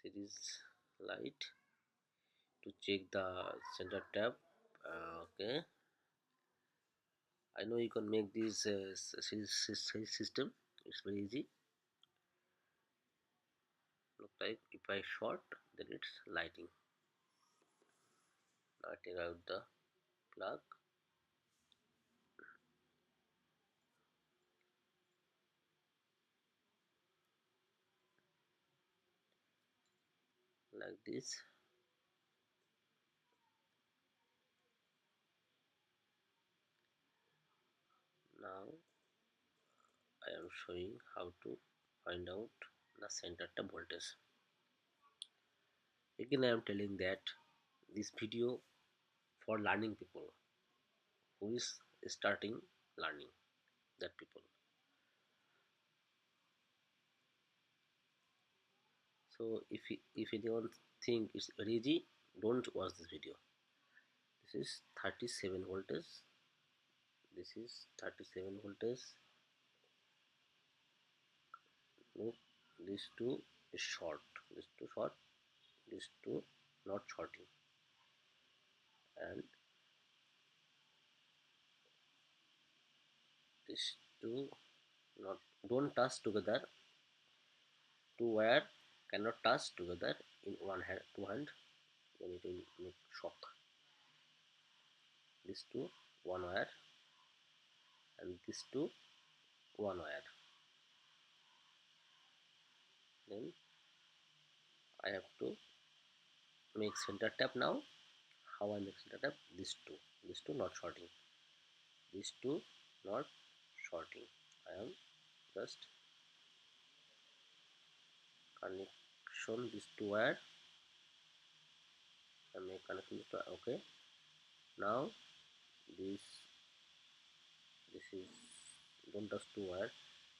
series light to check the center tab. Okay, I know you can make this series system. It's very easy. Look like if I short, then it's lighting. Now I take out the plug. Like this. Now I am showing how to find out the center tab voltage. Again I am telling that this video for learning people who is starting learning, that people. So if anyone think it's very easy, don't watch this video. This is 37 voltage. This is 37 voltage. Look, these two is short. These two short. These two not shorting. And these two not, don't touch together. Two wire cannot touch together in one hand, two hand. Then it will make shock. These two one wire, and these two one wire. Then I have to make center tap now. How I make center tap? These two not shorting. These two not shorting. I am just connection these two wire. I make connection this wire. Okay. Now this is, don't touch two wire.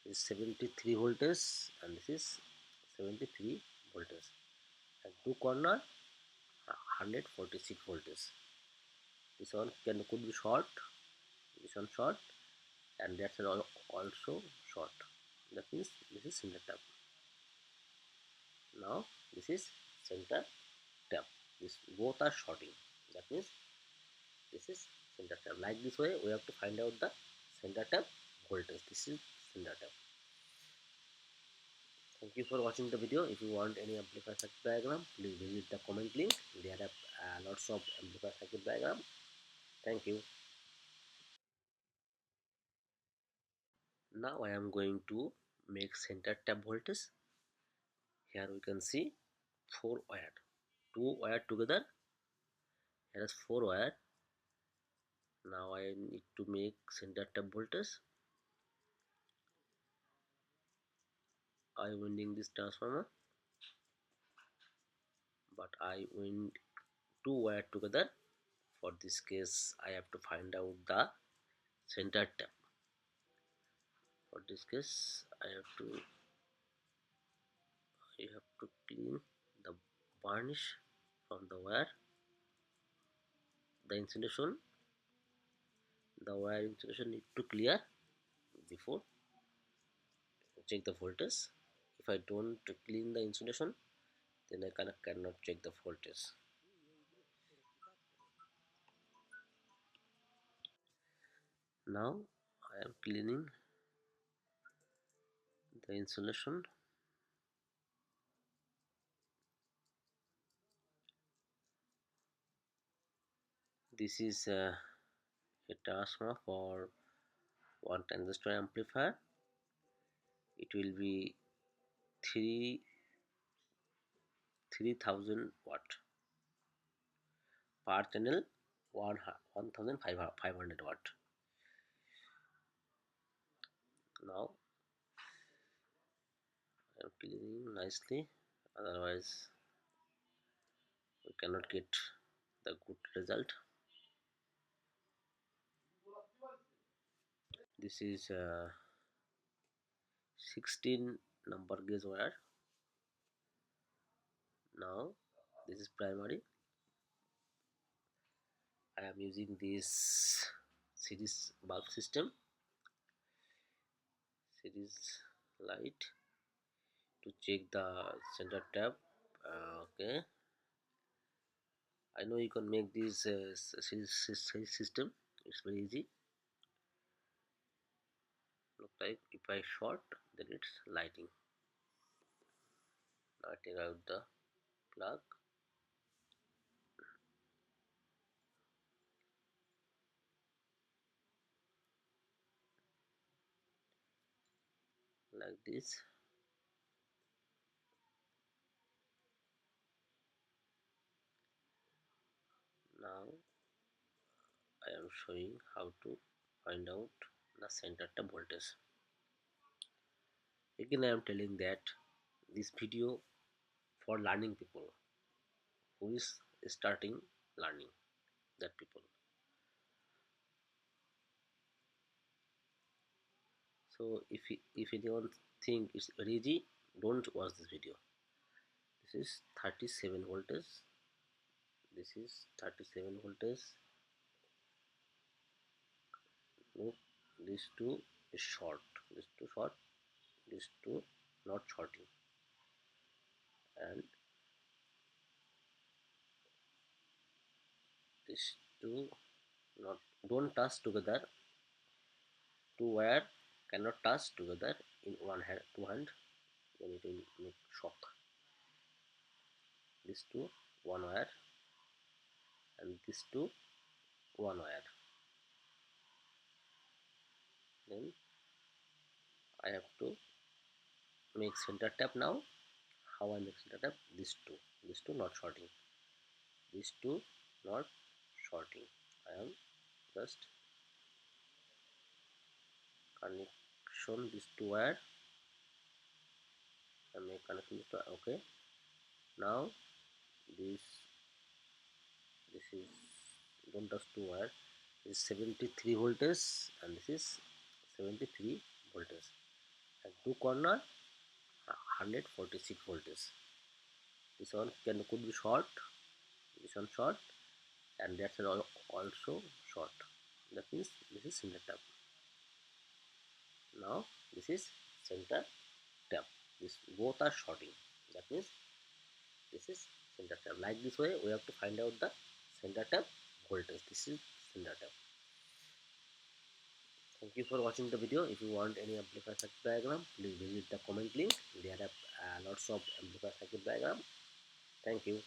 This is 73 voltage and this is 73 voltage. And two corner 146 voltage. This one could be short. This one short, and that's also short. That means this is center tap. Now this is center tap. This both are shorting. That means this is center tap. Like this way, we have to find out the center tap voltage. This is center tap. Thank you for watching the video. If you want any amplifier circuit diagram, please visit the comment link. There are lots of amplifier circuit diagram. Thank you. Now I am going to make center tap voltage. Here we can see 4 wire, 2 wire together. Here is 4 wire. Now I need to make center tap voltage. I winding this transformer, but I wind 2 wire together. For this case, I have to find out the center tap. For this case, I have to clean the varnish from the wire, the insulation. The wire insulation need to clear before check the voltage. If I don't clean the insulation, then I cannot check the voltage. Now I am cleaning the insulation. This is a transformer for one transistor amplifier. It will be 3000 watt per channel, 1500 watt. Now I am cleaning nicely, otherwise we cannot get the good result. This is 16 number gauge wire. Now this is primary. I am using this series bulb system, series light, to check the center tap Okay, I know you can make this system. It's very easy. Look like if I short, then it's lighting. Now I take out the plug. Like this. Now I am showing how to find out the center tap voltage. Again I am telling that this video for learning people who is starting learning, that people. So if anyone think it's very easy, don't watch this video. This is 37 voltage. This is 37 voltage. Look, these two is short. These two short. These two not shorting. And these two not, don't touch together. Two wire cannot touch together in one hand, two hand. Then it will make shock. These two one wire, and these two one wire. Then I have to make center tap now. How I make center tap? These two not shorting. These two not shorting. I am just connection these two wire. I make connection this two. Okay. Now this is, don't touch two wire. This is 73 voltage and this is 73 voltage. And two corner 146 voltage. This one could be short. This one short, and that's also short. That means this is center tap. Now this is center tap. This both are shorting. That means this is center tap. Like this way, we have to find out the center tap voltage. This is center tap. Thank you for watching the video. If you want any amplifier circuit diagram, please visit the comment link. There are lots of amplifier circuit diagram. Thank you.